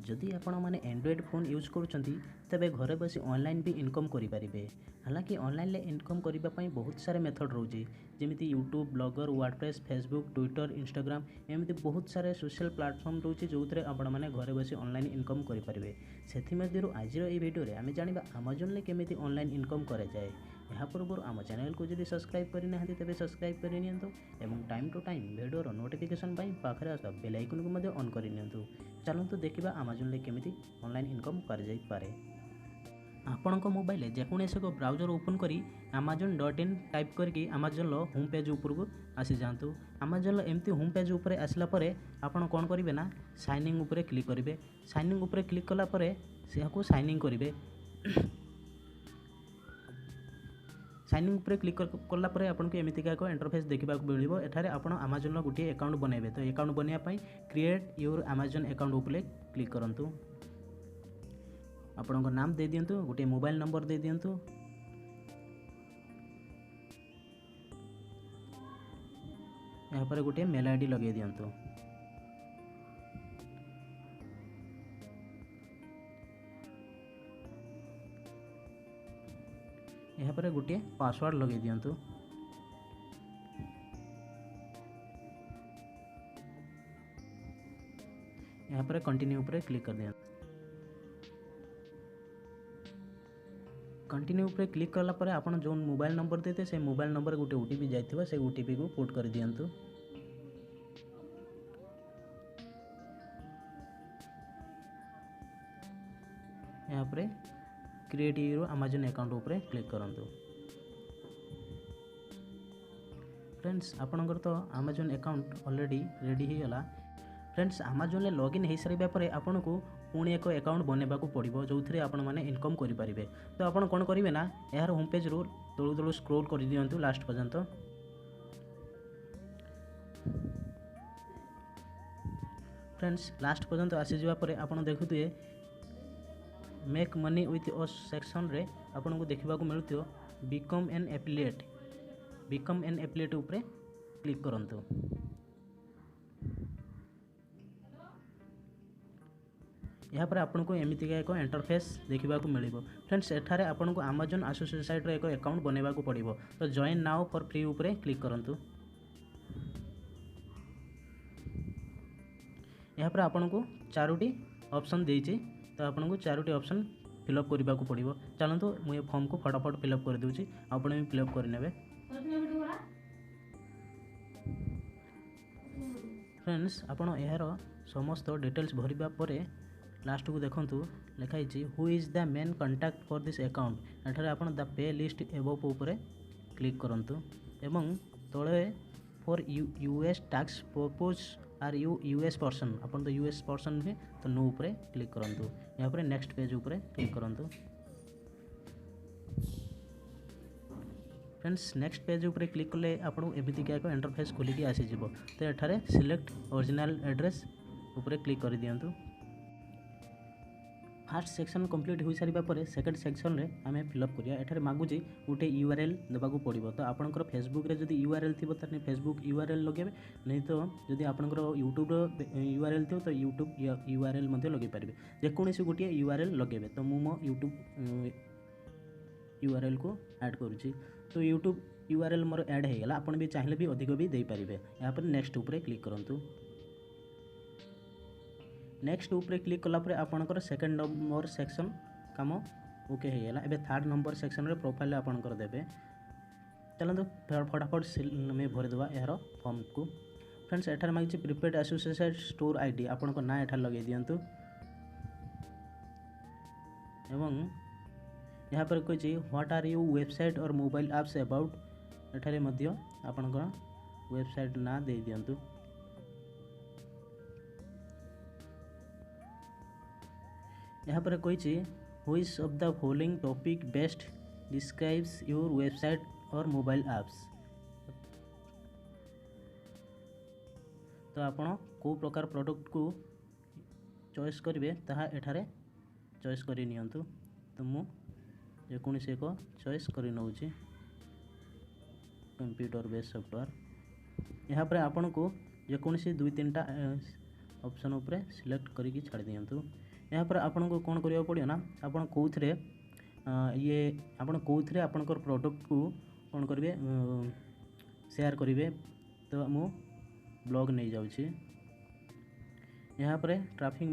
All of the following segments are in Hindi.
जदि आपण मैंने एंड्रॉयड फोन यूज करुँच तेरे घरे बसी ऑनलाइन भी इनकम करें। हालांकि ऑनलाइन इनकम करने बहुत सारे मेथड रोचे जमी YouTube blogger WordPress Facebook Twitter Instagram एमती बहुत सारे सोशल प्लेटफॉर्म रोचे जो थे आपण मैंने घरे बसी ऑनलाइन इनकम करेंगे। से आज ये वीडियो आम जाना अमेजन केमी ऑनलाइन इनकम कराए। यह पूर्व आम चैनल को जब सब्सक्राइब करना तेज सब्सक्राइब कर time to time video notification पाखे आस बेल आइकन को ऑन कर चलते देखा अमेजन केमी ऑनलाइन इनकम कर आपण मोबाइल जेकोसी को ब्राउजर ओपन करी amazon.in टाइप करके अमेजन होम पेज उपर को आसी जातु। अमेजन एमती होम पेज उपर आसला परे आपण कौन करेंगे ना साइनिंग उपर क्लिक करेंगे। साइनिंग उपर क्लिक कला परे को साइनिंग करेंगे। साइनिंग उपर क्लिक कला परे आपन को एमती एक इंटरफेस देखा मिलो। एठारे आपण अमेजन गोटे अकाउंट बनइबे तो अकाउंट बनवाई क्रिएट योर अमेजन अकाउंट उपर क्लिक करंतु। आपण नाम दे दिंतु गोटे मोबाइल नंबर दे दिंतु। यहाँ पर गोटे मेल आईडी लगे दिंतु। यहाँ पर गोटे पासवर्ड लगे दिंतु। यहाँ पर कंटिन्यू पर क्लिक कर दिया। कंटिन्यू पर क्लिक कला पर आपन जो मोबाइल नंबर देते से मोबाइल नंबर गोटे ओटीपी जाइथिबा से ओटीपी को पुट कर दियंतु। यहाँ पर क्रिएट योर अमेजन अकाउंट उपर क्लिक करंतु। फ्रेंड्स आपनकर तो अमेजन अकाउंट ऑलरेडी रेडी हो गला। फ्रेंड्स अमेजन ले लॉगिन हो सारा पर आपन को पुणी एक अकाउंट बनवा पड़ो जो थे आपण मैंने इनकम करेंगे। तो आप कौन करेंगे ना यार होम पेज रू तलू तलू स्क्रोल कर दिंतु लास्ट पर्यंत। फ्रेंड्स लास्ट पर्यंत आसी जावा परे आपण देखुए make money with us section रे आपन को देखा मिलूँ become an affiliate. Become an affiliate उपरे क्लिक करंतु। यहाँ पर आपन को एमती एक इंटरफेस देखा मिलो। फ्रेंड्स एठारे आपन को अमेजन एसोसिएट एक अकाउंट बनवा पड़ो। तो जॉइन नाउ फॉर फ्री उपरे क्लिक करंतु। यहाँ पर आपन को चारोटी ऑप्शन देइछि तो आपन को चारोटी ऑप्शन फिलअप करने को पड़ो। चलतु मुझे फॉर्म को फटाफट फिलअप कर दूची आपन भी फिलअप करने। फ्रेंड्स आपन यार समस्त डिटेल्स भरवा परे लास्ट को देखंतु लिखाई who is the main contact for this account. एठारे आपन द पे लिस्ट एबव ऊपर क्लिक करंतु एवं तळे for US tax purpose are you US person आपन तो यूएस पर्सन है तो नो ऊपर क्लिक करंतु। यहाँ पर नेक्स्ट पेज ऊपर क्लिक करंतु। फ्रेंड्स नेक्स्ट पेज ऊपर क्लिक कले आपन एमती एक इंटरफेस खोलिकी आसी जिवो। तो एठारे सिलेक्ट ओरिजिनल एड्रेस ऊपर क्लिक कर दियंतु। फास्ट सेक्शन कंप्लीट हो सारा पर सेकेंड सेक्शन रे आम फिलअप करिया। एठारे मागुची गोटे यूआरएल देवाक पड़ो। तो आपंकर फेसबुक रे जदि यूआरएल थी तो फेसबुक यूआरएल लगेबे नहीं तो जदि आपंकर यूट्यूब यूआरएल थी तो यूट्यूब यूआरएल लगे पारे जेकोसी गोटे यूआरएल लगेबे। तो मु मो यूट्यूब यूआरएल को ऐड करुँची। तो यूट्यूब यूआरएल मोर ऐड हो गला। आपन भी चाहिए भी अधिक भी दे पारिबे। यहाँ पर नेक्स्ट ऊपर क्लिक करंतु। नेक्स्ट ऊपर क्लिक कला पर आपनकर सेकंड नंबर सेक्शन काम ओके हो गला। एबे थर्ड नंबर सेक्शन रे प्रोफाइल आपनकर देबे। चलते फटाफट में भरदेवा यार फॉर्म को। फ्रेंड्स एठार मांगी प्रीपेड एसोसिएट स्टोर आईडी आपन को ना एठार लगे दियंतु। एवं यहाँ पर कही व्हाट आर यू वेबसाइट और मोबाइल एप्स अबाउट एठारे मध्य आपनकर वेबसाइट ना दे दियंतु। यहाँ पर कही which of the following topic best describes your website और मोबाइल एप्स। तो आपण को प्रकार प्रोडक्ट को चॉइस करेंगे ताहा एठारे चॉइस कर नियंतु। तो मु जेकोसी एक चॉइस कर नौची कंप्यूटर बेस्ड सॉफ्टवेयर। यहाँ पर आपण को जेकोसी दुई तीन टा ऑप्शन उपरे सिलेक्ट करके छाड़ दियंतु। यहाँ पर आपन को कौन करिया पड़ियो ना आपन कोउथरे ये आपन कोउथरे आपनकर प्रोडक्ट को कौन करिवे शेयर करिवे। तो मु ब्लॉग नहीं जाउछि। यहाँ पर ट्रैफिक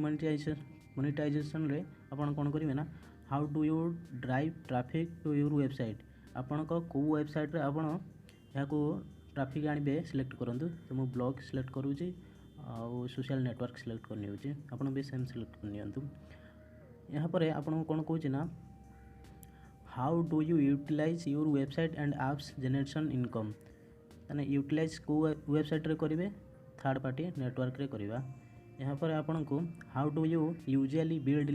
मोनेटाइजेशन रे आपन कौन करिवे ना how do you drive traffic to your website. आपन को वेबसाइट रे आपन यहाँ को ट्रैफिक आनिबे सिलेक्ट करंतु। तो मु ब्लॉग सिलेक्ट करूछि और सोशल नेटवर्क सिलेक्ट करनी होछि। आपन भी सेम सिलेक्ट करनी हंतु। यहाँ पर आपन कौन कहूछि ना how do you utilize your website and apps generation income. माने यूटिलाइज को वेबसाइट रे करिवे थर्ड पार्टी नेटवर्क रे करिवा। यहाँ पर आपन को how do you usually build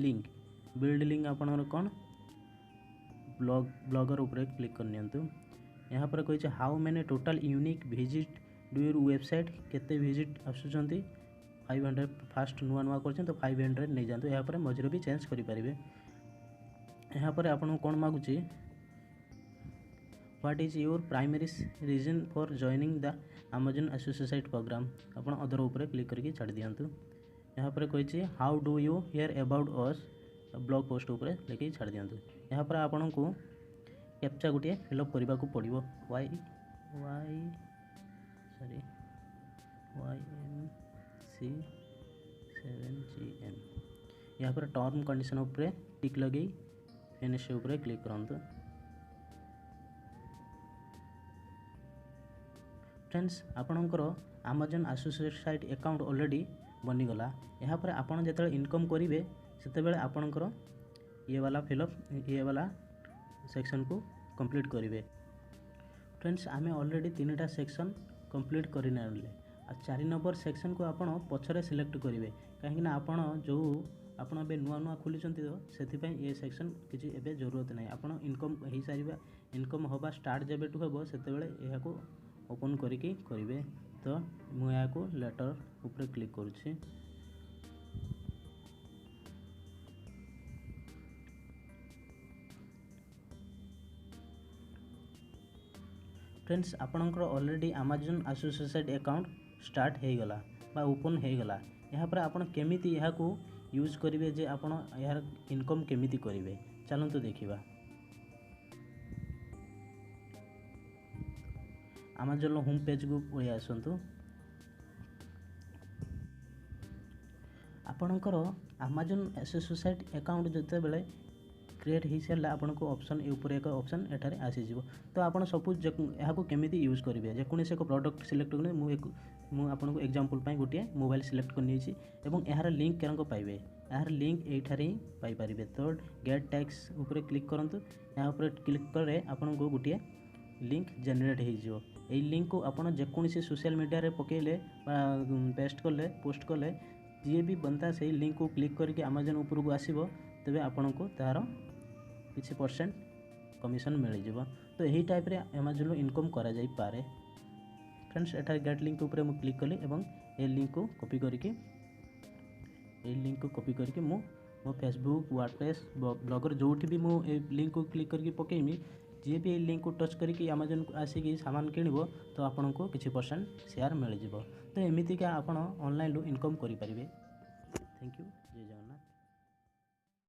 link आपन कौन ब्लॉगर ऊपर क्लिक करनी हंतु। यहाँ पर कही how many total unique visit do your website केते विजिट आसुचंती 500 फास्ट नुआ कर तो 500 नहीं जातु। यहाँ पर मझे भी चेंज करें। यहाँ पर आपन कौन मागुची what is your primary reason for joining the Amazon associate program. आपन अदर ऊपर क्लिक करके छाड़ दियंतु। यहाँ पर कही how do you hear about us blog post ऊपर लेके छाड़ दियंतु। यहाँ पर आपन को कैप्चा गोटे फिलअप करने को पड़ो YMC7GM। यहाँ पर टर्म कंडीशन उपरे टिक लगे फिनिश उपरे क्लिक करंतु। फ्रेंड्स आपणकर अमेजन एसोसिएट अकाउंट ऑलरेडी बनीगला। यहाँ पर आपन जो इनकम करेंगे से आपणकर ये वाला फिलअप ये वाला सेक्शन को कंप्लीट करेंगे। फ्रेंड्स आमे ऑलरेडी 3टा सेक्शन कंप्लीट करने आ 4 नंबर सेक्शन को आपन पछरे सिलेक्ट करेंगे कहीं आपन जो आपन ए नुआ खोली तो से ये सेक्शन किसी एबे जरूरत नहीं। आपन इनकम हो सारे इनकम हवा स्टार्ट जब हम से ओपन करके करेंगे। तो मुझे लेटर ऊपर क्लिक करुच्छी। फ्रेंड्स आपणकर already Amazon associate account start हो गला बा ओपन हो गला। यहाँ पर आपन केमिति यहाँ को यूज करेंगे जे आपन यार इनकम केमिति करेंगे चलते देखा। अमेजन होम पेज को पलि आसतु। आपणकर अमेजन एसोसिएट अकाउंट जिते बड़े क्रिएट हो सारा आपन को ऑप्शन ऊपर एक ऑप्शन एठारे आसीज। तो आपन सपोज यहाँ को केमिति यूज करेंगे जेकोसी एक प्रोडक्ट सिलेक्ट करने मुझे एग्जांपल गोटे मोबाइल सिलेक्ट करनी एवं यार लिंक क्या पाइबे यार लिंक एठारे ही पाइपर। तो गेट टैक्स ऊपर क्लिक करंतु। यहाँ ऊपर क्लिक करे आपन को गोटे लिंक जनरेट हो लिंक को आपन जेकोसी सोशल मीडिया रे पकेले पेस्ट कले पोस्ट कले जी भी बनता से लिंक को क्लिक करके अमेजन ऊपर को आसीबो तबे आपन को तार किसी % कमिशन मिल जाव। तो यही टाइप रे अमेजन इनकम करा जाई पारे। फ्रेंड्स एटा गेट लिंक ऊपर मु क्लिक कली एवं ए लिंक को कॉपी करके मो फेसबुक वर्डप्रेस ब्लॉगर जोठी भी मु ए लिंक को क्लिक करके पकेमी जी भी लिंक को टच करके अमेजन को आसिक सामान किणव तो आपन को किसी % शेयर मिल जाव। तो एमतीका आप ऑनलाइन इनकम करें। Thank you. जय जगन्नाथ।